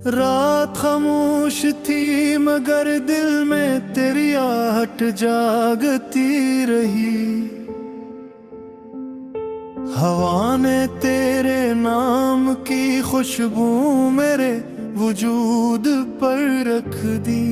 रात खामोश थी मगर दिल में तेरी आहट जागती रही। हवा ने तेरे नाम की खुशबू मेरे वजूद पर रख दी।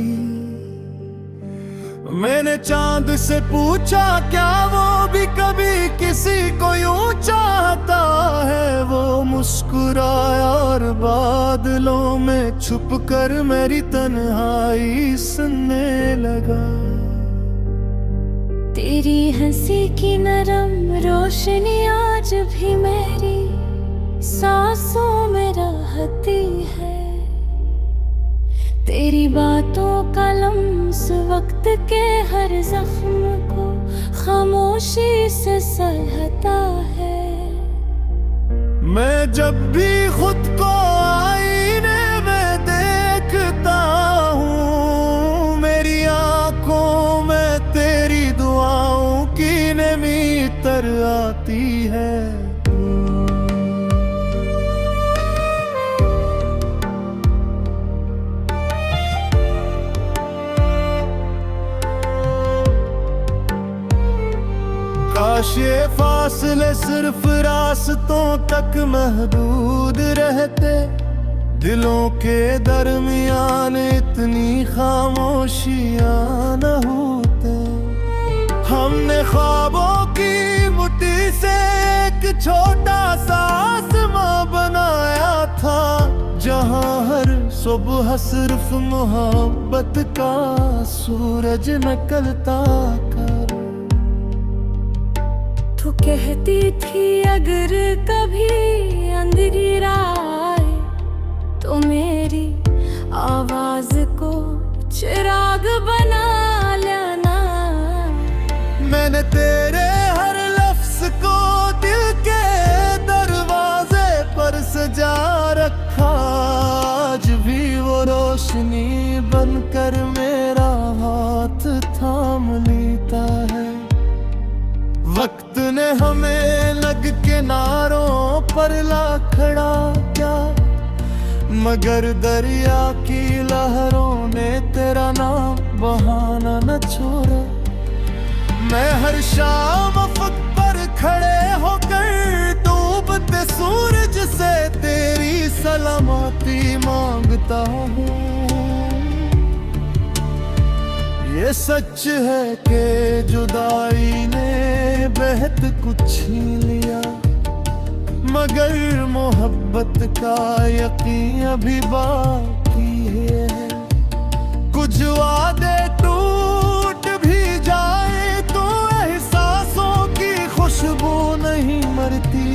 मैंने चांद से पूछा क्या वो भी कभी किसी को यूं चाहता है। वो मुस्कुराया और बादलों में छुपकर मेरी तन्हाई सुनने लगा। तेरी हंसी की नरम रोशनी आज भी मेरी सांसों में रहती है। तेरी बातों का लम्स वक्त के हर जख्म को खामोशी से सहता है। मैं जब भी खुद को आईने में देखता हूँ, मेरी आंखों में तेरी दुआओं की नमी तर आती है। काश ये फासले सिर्फ रास्तों तक महदूद रहते, दिलों के दरमियान इतनी खामोशियां न होते। हमने ख्वाबों की मुट्ठी से एक छोटा सा आसमां बनाया था, जहां हर सुबह सिर्फ मोहब्बत का सूरज निकलता कर। तू कहती थी अगर कभी अंधेरा आए तो मेरी आवाज को चिराग बना लेना। मैंने तेरे हर लफ्ज को दिल के दरवाजे पर सजा रखा। आज भी वो रोशनी बनकर मेरा हाथ थाम लेता है। वक्त ने हमें लग किनारों पर ला खड़ा क्या, मगर दरिया की लहरों ने तेरा नाम बहाना न छोड़ा। मैं हर शाम अफक पर खड़े होकर डूबते सूरज से तेरी सलामती मांगता हूँ। ये सच है कि जुदाई ने बेहद कुछ छीन लिया, मगर मोहब्बत का यकीन अभी बाकी है। कुछ वादे टूट भी जाए तो एहसासों की खुशबू नहीं मरती।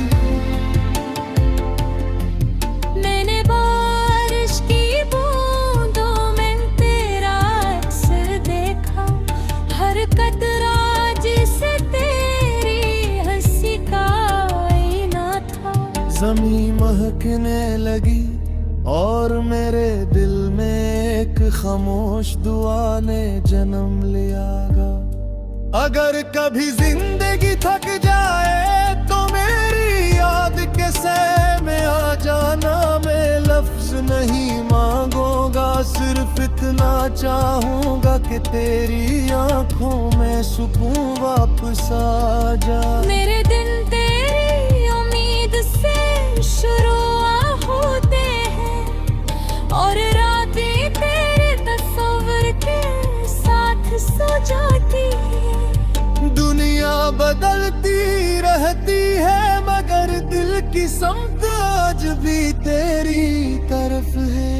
मैंने बारिश की बूंदों में तेरा अक्सर देखा, हर कतरा जिसे तेरी हंसी का आईना था। ज़मीं महकने लगी और मेरे दिल में एक खामोश दुआ ने जन्म लियागा। अगर कभी जिंदगी थक जाए तो मेरी याद के सह में आ जाना। मैं लफ्ज नहीं मांगूंगा, सिर्फ इतना चाहूंगा कि तेरी आंखों में सुकून वापस आ जा। मेरे दिन तेरी उम्मीद से शुरू होते हैं और रातें तेरे तस्वीर के साथ सो जाती है। दुनिया बदलती रहती है मगर दिल की समत आज भी तेरी तरफ है।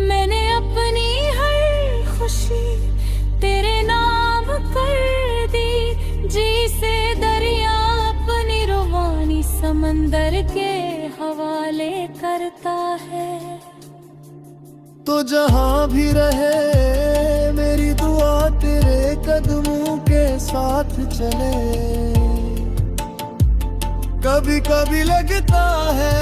मैंने अपनी हर खुशी तेरे नाम कर दी, जी से दरिया अपनी रुबानी समंदर के हवाले करता है। तो जहां भी रहे मेरी दुआ तेरे कदमों के साथ चले। कभी कभी लगता है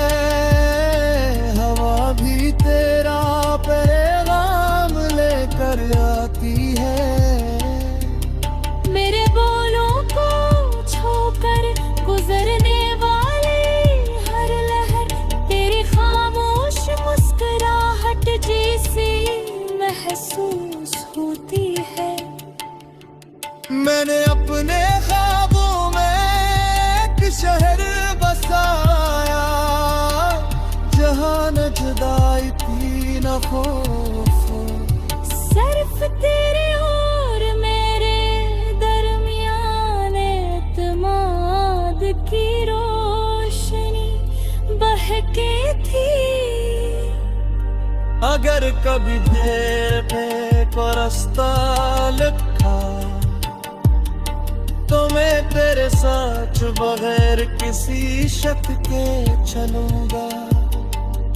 हवा भी तेरा पैगाम लेकर आती है। मेरे बोलों को छूकर गुजरने वाली हर लहर तेरी खामोश मुस्कान न खौफ हो। सिर्फ तेरे और मेरे दरमियान एतमाद की रोशनी बहके थी। अगर कभी देर पे को रास्ता लिखा तो मैं तेरे साथ बगैर किसी शक के चलूंगा।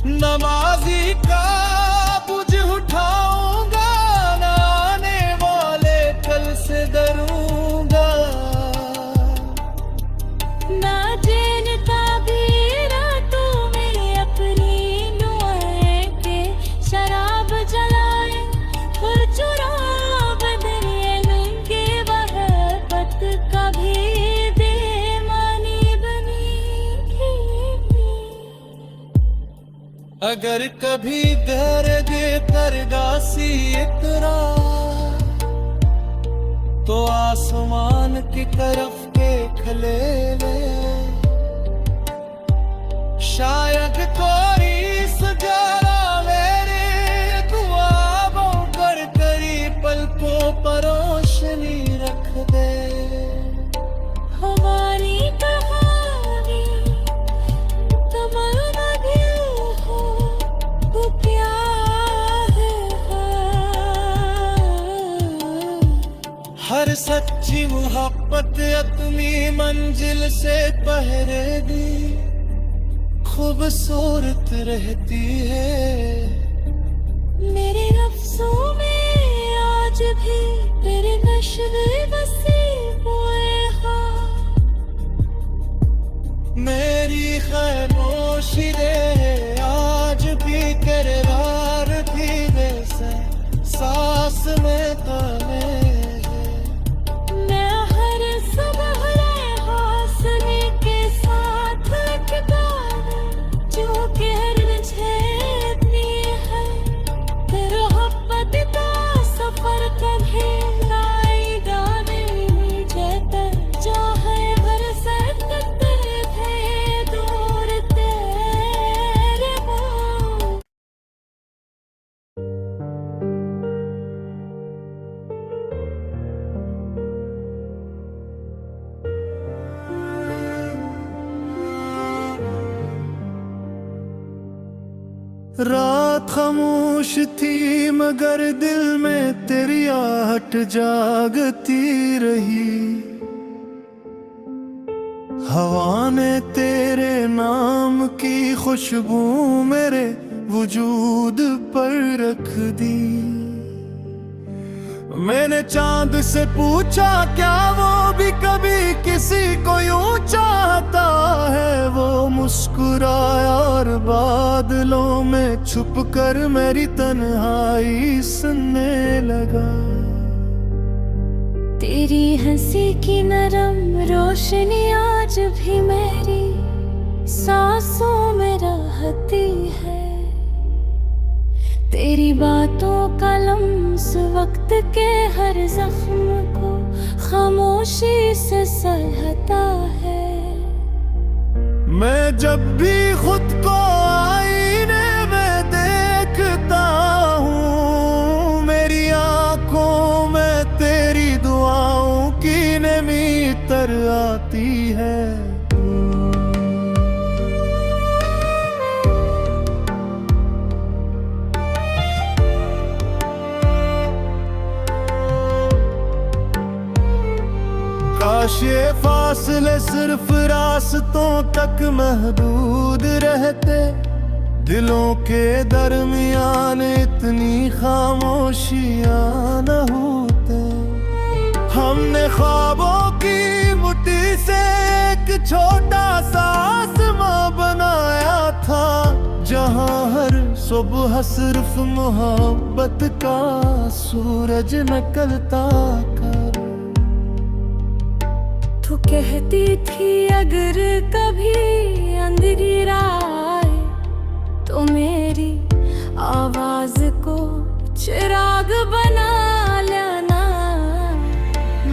नमाजी का बुझ उठाऊंगा, न आने वाले कल से डरूंगा। ना जानता भी रातों में अपनी नुआए के शराब जलाए और चुराब दरिए लेंगे वहबत कभी बेमानी बनी। अगर कभी दर्द तरगासी इतरा तो आसमान की तरफ देख ले। शायद कोई सजारा मेरे दुआओं पर करीब पलकों पर रोशनी रख दे। हमारी कहानी तमन्ना दिल हो वो क्या है। हर सच्ची मोहब्बत अपनी मंजिल से पहरेगी, खूबसूरत रहती है। मेरे लफ्जों में आज भी तेरे नशे बसे हुए हैं। मेरी खामोशी दे आज भी तेरे रार धीरे से सांस में ताने। मैं हर सुबह हौसले के साथ लिखता हूँ जो कहर छेदनी है। तेरा मोहब्बत का सफर कभी लाएगा नहीं जैसे चाहे बरसात तेरे थे दूर तेरे हो। रात खामोश थी मगर दिल में तेरी आहट जागती रही। हवा ने तेरे नाम की खुशबू मेरे वजूद पर रख दी। मैंने चांद से पूछा क्या वो भी कभी किसी को यूं चाहता है। वो मुस्कुराया और बादलों में छुप कर मेरी तन्हाई सुनने लगा। तेरी हंसी की नरम रोशनी आज भी मेरी सांसों में रहती है। तेरी बातों का लम्स वक्त के हर जख्म को खामोशी से सहता है। मैं जब भी खुद को आईने में देखता हूँ, मेरी आंखों में तेरी दुआओं की नमी तर आती है। काश ये फासले सिर्फ रास्तों तक महदूद रहते, दिलों के दरमियान इतनी खामोशियां न होते। हमने ख्वाबों की मुट्ठी से एक छोटा सा आसमां बनाया था, जहां हर सुबह सिर्फ मोहब्बत का सूरज निकलता कर। तू कहती थी अगर कभी अंधेरा आए तो मेरी आवाज को चिराग बना लेना।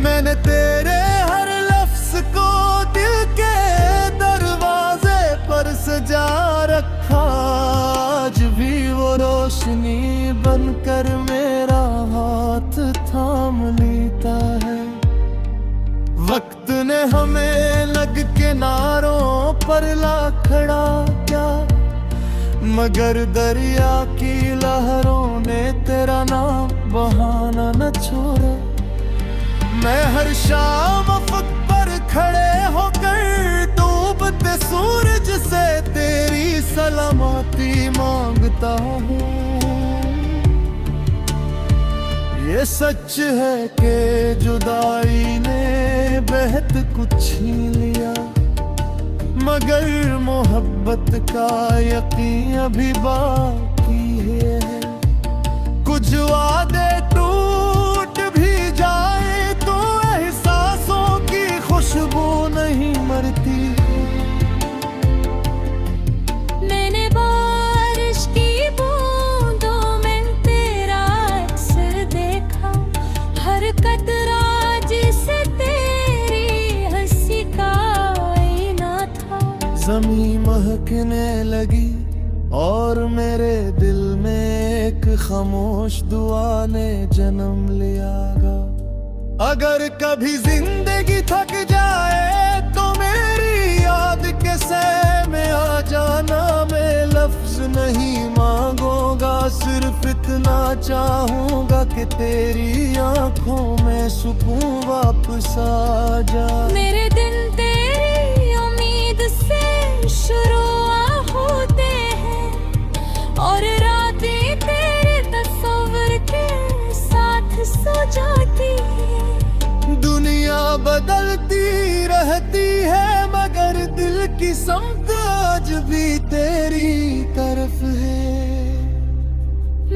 मैंने तेरे हर लफ्ज को दिल के दरवाजे पर सजा रखा, आज भी वो रोशनी रोशनी बनकर मेरा हाथ थाम लेता है। वक्त ने हमें लग किनारों पर ला खड़ा क्या, मगर दरिया की लहरों ने तेरा नाम बहाना न छोड़ा। मैं हर शाम अफक पर खड़े होकर डूबते सूरज से तेरी सलामती मांगता हूँ। ये सच है कि जुदाई ने बेहद कुछ छीन लिया, मगर मोहब्बत का यकीन अभी बाकी है। कुछ वादे टूट भी जाए तो एहसासों की खुशबू नहीं मरती। मैंने बारिश की बूंदों में तेरा अक्सर देखा, हर कतरा जिसे तेरी हंसी का आईना था। ज़मीं महकने लगी और मेरे दिल में एक खामोश दुआ ने जन्म लियागा। अगर कभी जिंदगी थक जाए तो मेरी याद के सह में आ जाना। मैं लफ्ज नहीं मांगूंगा, सिर्फ इतना चाहूंगा कि तेरी आंखों में सुकून वापस आ जा। मेरे दिन तेरी उम्मीद से शुरू होते हैं और रातें तेरे तस्वीर के साथ सो जाती है। दुनिया बदलती रहती है मगर दिल की समत आज भी तेरी तरफ है।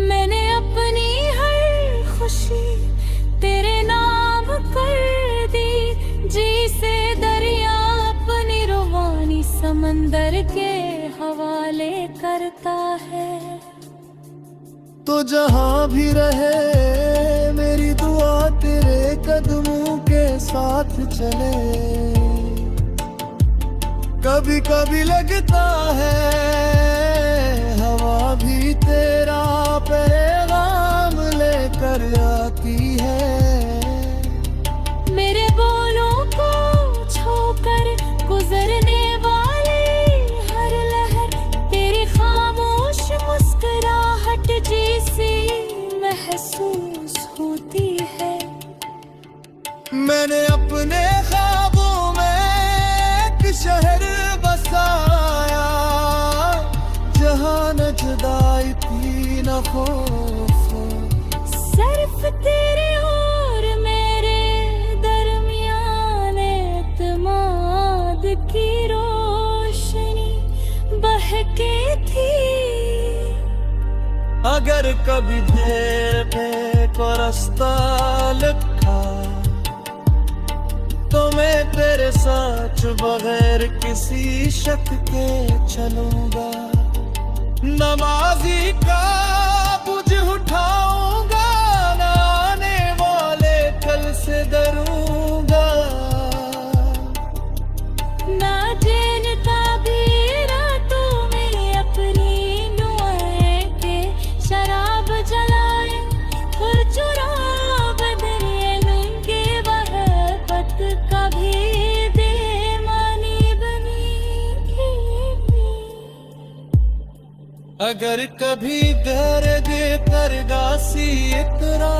मैंने अपनी हर खुशी तेरे नाम कर दी, जी से दरिया अपनी रुवानी समंदर के हवाले करता है। तो जहां भी रहे मेरी दुआ तेरे कदमों के साथ चले। कभी कभी लगता है हवा भी तेरा पैगाम लेकर आती है। मेरे बोलों को छोकर गुजरने वाले हर लहर तेरी खामोश मुस्कुराहट जैसी महसूस होती है। मैंने अपने ख्वाबों में एक शहर बसाया, जहां न जुदाई थी न खौफ। सिर्फ तेरे और मेरे दरमियान एतमाद की रोशनी बहके थी। अगर कभी देर में को रास्ता लिखा तो मैं तेरे साथ बगैर किसी शक के चलूंगा। नमाजी का बुझ उठाऊंगा, न आने वाले कल से डरूंगा। ना चैन का भी रातों में अपनी नुआएं के शराब जलाए और चुराब दरिया के वहबत कभी बेमानी बनी। अगर कभी दर्द करगासी इतरा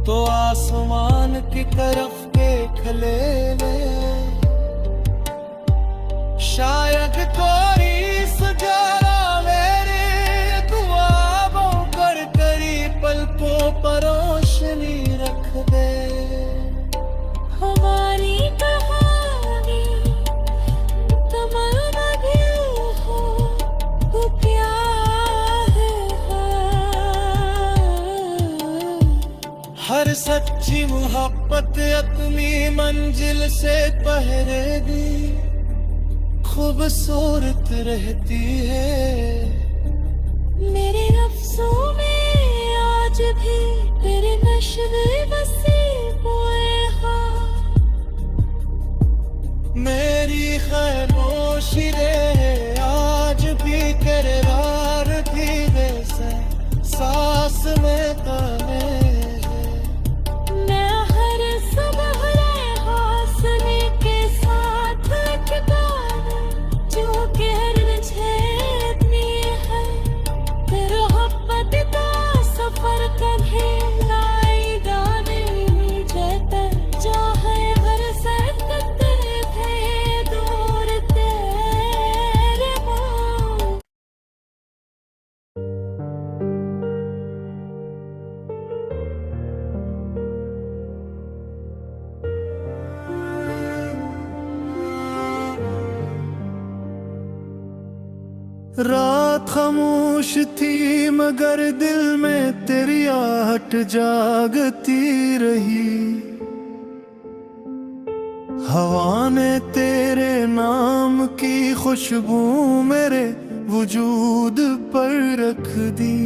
तो आसमान की तरफ देख ले। शायद कोई सजारा मेरे दुआओं पर करी पलकों पर रोशनी रख दे। हमारी कहानी तमन्ना भी हो तो क्या है। हर सच्ची मोहब्बत अपनी मंजिल से पहरेगी, खूबसूरत रहती है। मेरे लफ्जों में आज भी तेरे नशे बसे हुए हैं। मेरी खामोशी रे आज भी तेरे रार रात खामोश थी मगर दिल में तेरी आहट जागती रही। हवा ने तेरे नाम की खुशबू मेरे वजूद पर रख दी।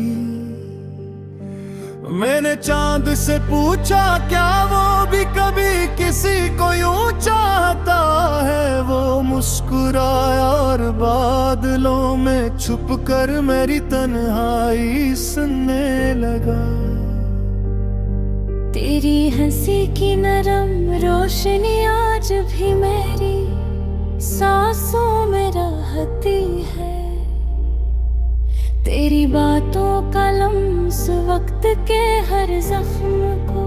मैंने चांद से पूछा क्या वो भी कभी किसी को यूं चाहता है। वो मुस्कुराया और बादलों में छुपकर मेरी तन्हाई सुनने लगा। तेरी हंसी की नरम रोशनी आज भी मेरी सांसों में रहती है। तेरी बातों का लम्स वक्त के हर जख्म को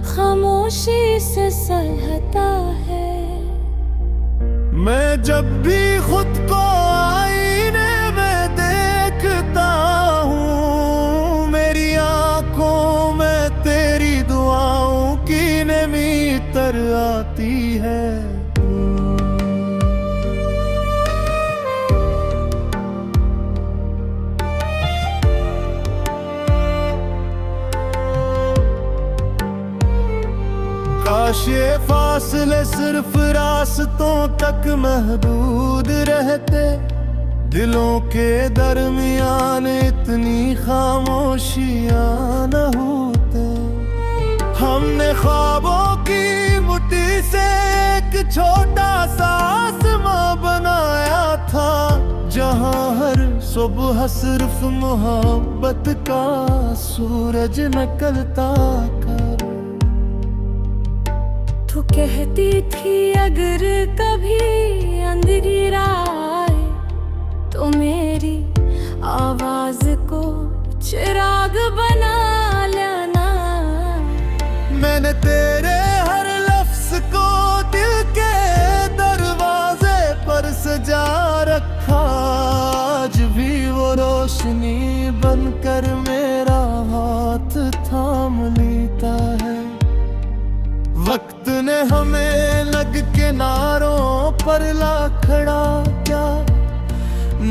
खामोशी से सहता है। मैं जब भी खुद को आईने में देखता हूँ, मेरी आंखों में तेरी दुआओं की नमी तर आती है। काश ये फासले सिर्फ रास्तों तक महदूद रहते। दिलों के दरमियान इतनी खामोशियां न होते। हमने ख्वाबों की मुट्ठी से एक छोटा सा आसमां बनाया था, जहां हर सुबह सिर्फ मोहब्बत का सूरज निकलता कर। तू कहती थी अगर कभी अंधेर आए तो मेरी आवाज को चिराग बना लेना। मैंने तेरे हर लफ्ज को दिल के दरवाजे पर सजा रखा। आज भी वो रोशनी बनकर मेरा हाथ थाम लेता है। वक्त ने हमें लग किनारों पर ला खड़ा किया,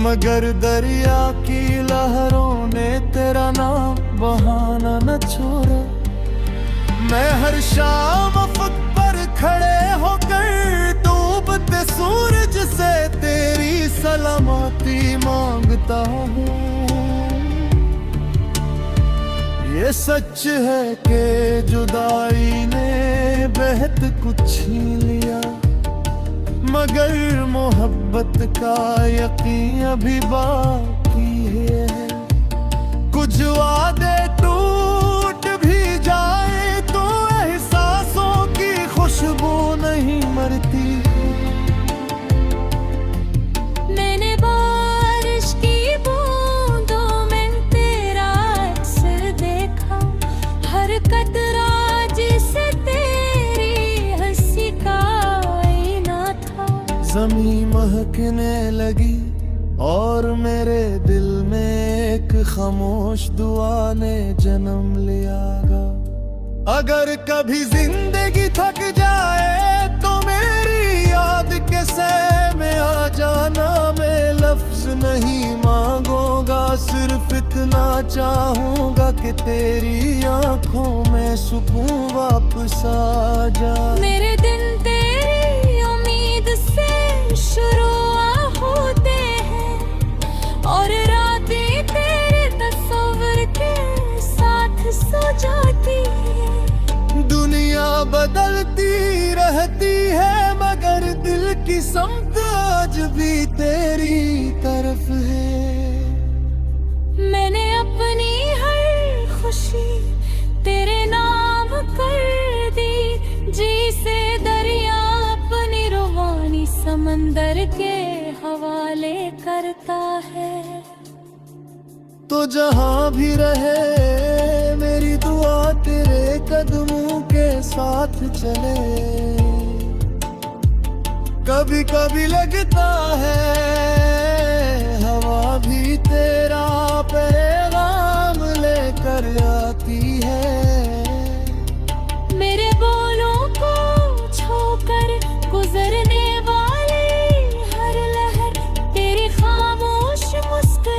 मगर दरिया की लहरों ने तेरा नाम बहाना न छोड़ा। मैं हर शाम अफक पर खड़े होकर डूबते सूरज से तेरी सलामती मांगता हूँ। ये सच है कि जुदाई ने बेहद कुछ छीन लिया, मगर मोहब्बत का यकीन अभी बाकी है। कुछ वादे टूट भी जाए तो एहसासों की खुशबू नहीं मरती। मैंने बारिश की बूंदों में तेरा अक्स देखा, हर कतरा जिसे तेरी हंसी का आईना था। ज़मीं महकने लगी और मेरे दिल में एक खामोश दुआ ने जन्म लियागा। अगर कभी जिंदगी थक जाए तो मेरी याद के सह में आ जाना। मैं लफ्ज नहीं मांगूंगा, सिर्फ इतना चाहूंगा कि तेरी आंखों में सुकून वापस आ जा। मेरे दिन तेरी उम्मीद से शुरू होते हैं और रातें तेरे तस्वीर के साथ सो जाती है। दुनिया बदलती रहती है मगर दिल की समत आज भी तेरी तरफ है। मैंने अपनी हर खुशी तेरे नाम कर दी, जी से दरिया अपनी रूहानी समंदर के हवाले करता है। तो जहां भी रहे मेरी दुआ तेरे कदमों के साथ चले। कभी कभी लगता है हवा भी तेरा पैगाम लेकर आती है। मेरे बोलों को छोकर गुजरने वाली हर लहर तेरी खामोश मुस्कुराहट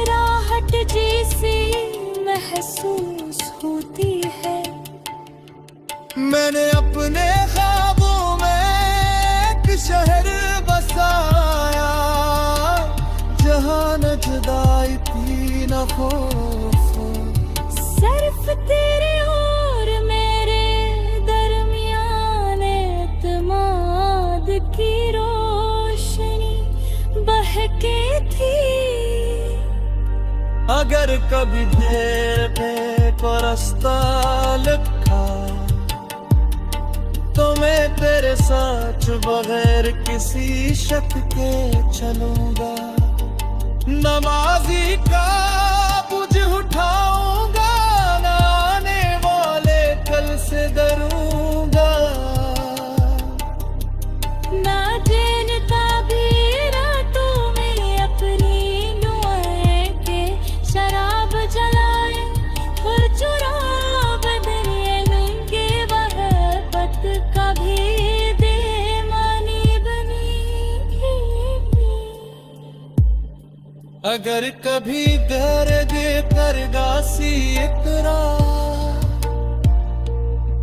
खौफ। सिर्फ तेरे और मेरे दरमियान एतमाद की रोशनी बहके थी। अगर कभी देर पे को रास्ता लिखा तो मैं तेरे साथ बगैर किसी शक के चलूंगा। नमाजी का बुझ उठाऊंगा, न आने वाले कल से डरूंगा। ना जानता भी रातों में अपनी नुआएं के शराब जलाए और चुराव दरिए लंके वहबत कभी बेमानी बनी। अगर कभी दर्द करगा सी इकरार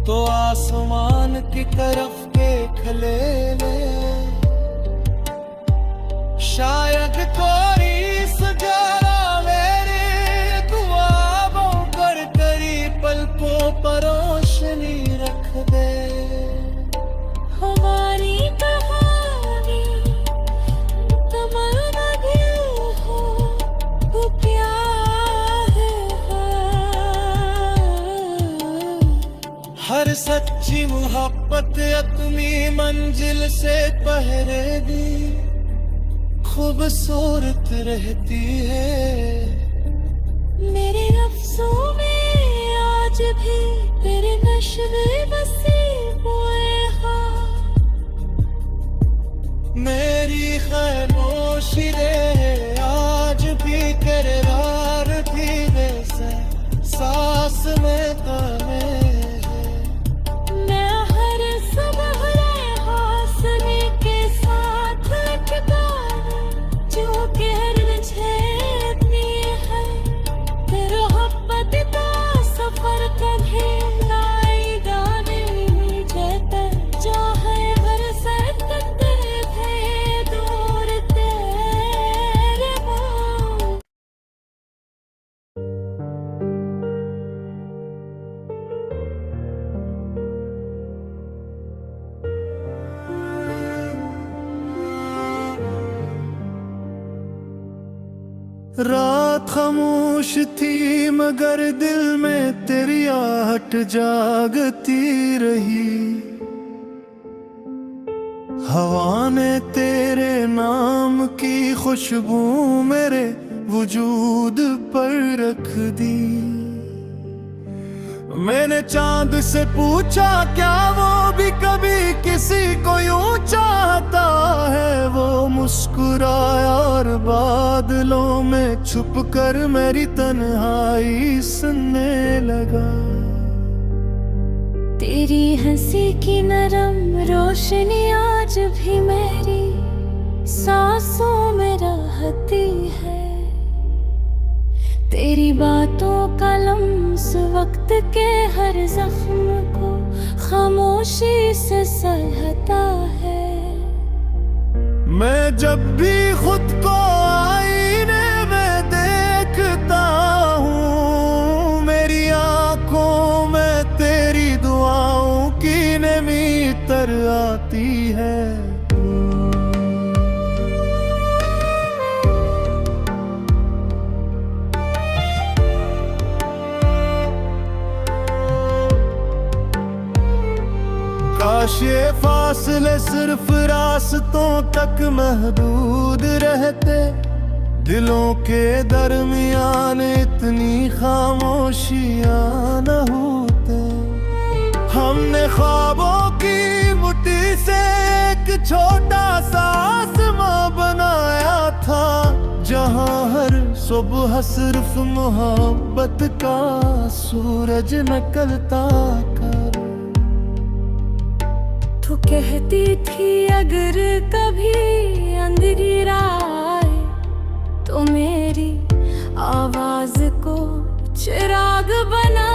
तो आसमान की तरफ देख ले। शायद कोई सजारा मेरे दुआओं पर करीब पलकों पर रोशनी रख दे। हमारी कहानी तमन्ना दिल हो वो क्या है। हर सच्ची मोहब्बत अपनी मंजिल से पहरेगी, खूबसूरत रहती है। मेरे लफ्जों में आज भी तेरे नशे बसे हुए हैं। मेरी खामोशी रे आज भी करार थी वैसे सांस में ताने। मैं हर सुबह हौसले के साथ लटका जो कहर छेदनी है। तेरा मोहब्बत का सफर कभी लाएगा नहीं जाता। चाहे बरसात थे दूर तेरे पाँव। रात खामोश थी मगर दिल में तेरी आहट जागती रही। हवा ने तेरे नाम की खुशबू मेरे वजूद पर रख दी। मैंने चांद से पूछा क्या वो भी कभी किसी को यूं चाहता है। वो मुस्कुराया और बादलों में छुपकर मेरी तन्हाई सुनने लगा। तेरी हंसी की नरम रोशनी आज भी मेरी सांसों में रहती है। तेरी बातों का लम्स वक्त के हर जख्म को खामोशी से सहता है। मैं जब भी खुद को आईने में देखता हूँ, मेरी आंखों में तेरी दुआओं की नमी तर आती है। काश ये फासले सिर्फ रास्तों तक महदूद रहते। दिलों के दरमियान इतनी खामोशियां न होते। हमने ख्वाबों की मुट्ठी से एक छोटा सा आसमां बनाया था, जहां हर सुबह सिर्फ मोहब्बत का सूरज निकलता कर। तू कहती थी अगर कभी अंधेरा आए तो मेरी आवाज को चिराग बना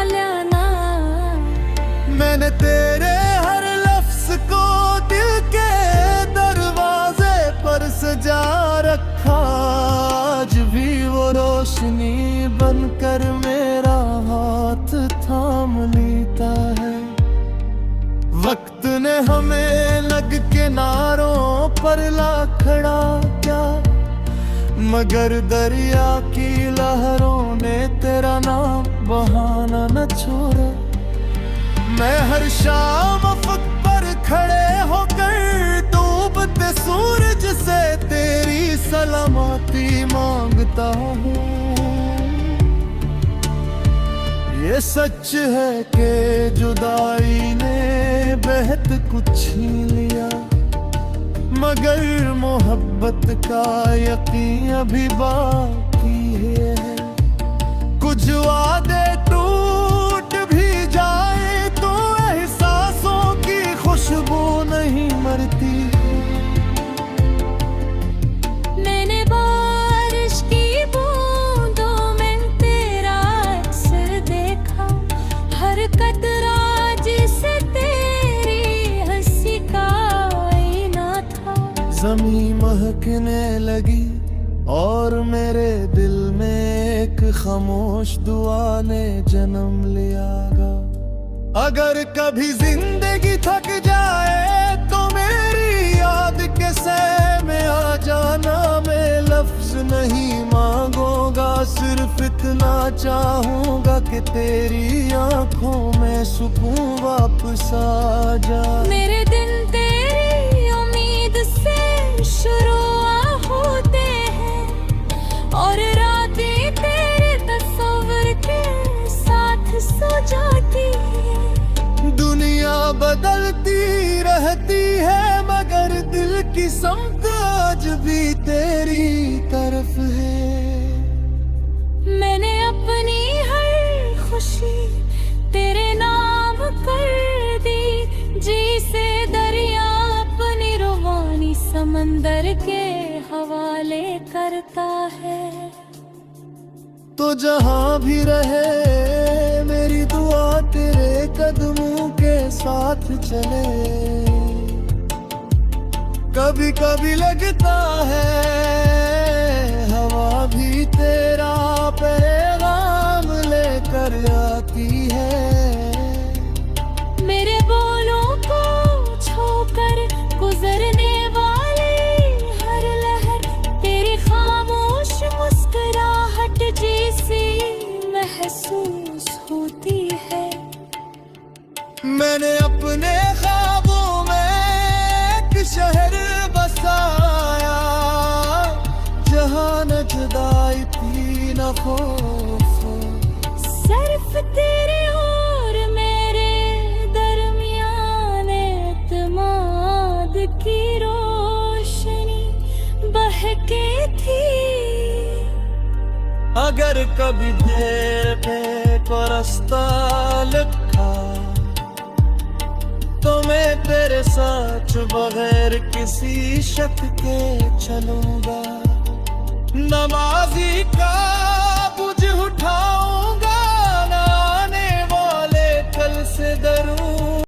लेना। मैंने तेरे हर लफ्ज को दिल के दरवाजे पर सजा रखा। आज भी वो रोशनी रोशनी बनकर मेरा हाथ थाम लेता है। वक्त ने हमें लग किनारों पर ला खड़ा क्या, मगर दरिया की लहरों ने तेरा नाम बहाना न छोड़ा। मैं हर शाम अफक पर खड़े होकर डूबते सूरज से तेरी सलामती मांगता हूँ। ये सच है कि जुदाई ने बेहद कुछ छीन लिया, मगर मोहब्बत का यकीन अभी बाकी है। कुछ वादे टूट भी जाए तो एहसासों की खुशबू नहीं मरती। मैंने बारिश की बूंदों में तेरा अक्सर देखा, हर कतरा जिसे तेरी हंसी का आईना था। ज़मीं महकने लगी और मेरे दिल में एक खामोश दुआ ने जन्म लिया। अगर कभी जिंदगी थक जाए तो मेरी याद के सह में आ जाना। मैं लफ्ज नहीं मांगूंगा, सिर्फ इतना चाहूंगा कि तेरी आंखों में सुकून वापस आ जा। मेरे दिन तेरी उम्मीद से शुरू होते हैं और रातें तेरे तस्वीर के साथ सो जाती है। दुनिया बदलती रहती है मगर दिल की समत आज भी तेरी तरफ है। मैंने अपनी हर खुशी तेरे नाम कर दी, जी से दरिया अपनी रुवानी समंदर के हवाले करता है। तो जहां भी रहे मेरी दुआ तेरे कदमों के साथ चले। कभी कभी लगता है हवा भी तेरा पैगाम लेकर आती है। मेरे बोलों को छूकर गुजरने वाली हर लहर तेरी खामोश मुस्कुराहट जैसी महसूस होती है। मैंने अपने ख्वाबों में एक शहर बसाया, जहाँ न जुदाई थी न खौफ। सिर्फ तेरे और मेरे दरमियान एतमाद की रोशनी बहके थी। अगर कभी देर पे को रास्ता लिखा तो मैं तेरे साथ बगैर किसी शक के चलूंगा। नमाजी का बुझ उठाऊंगा, न आने वाले कल से दर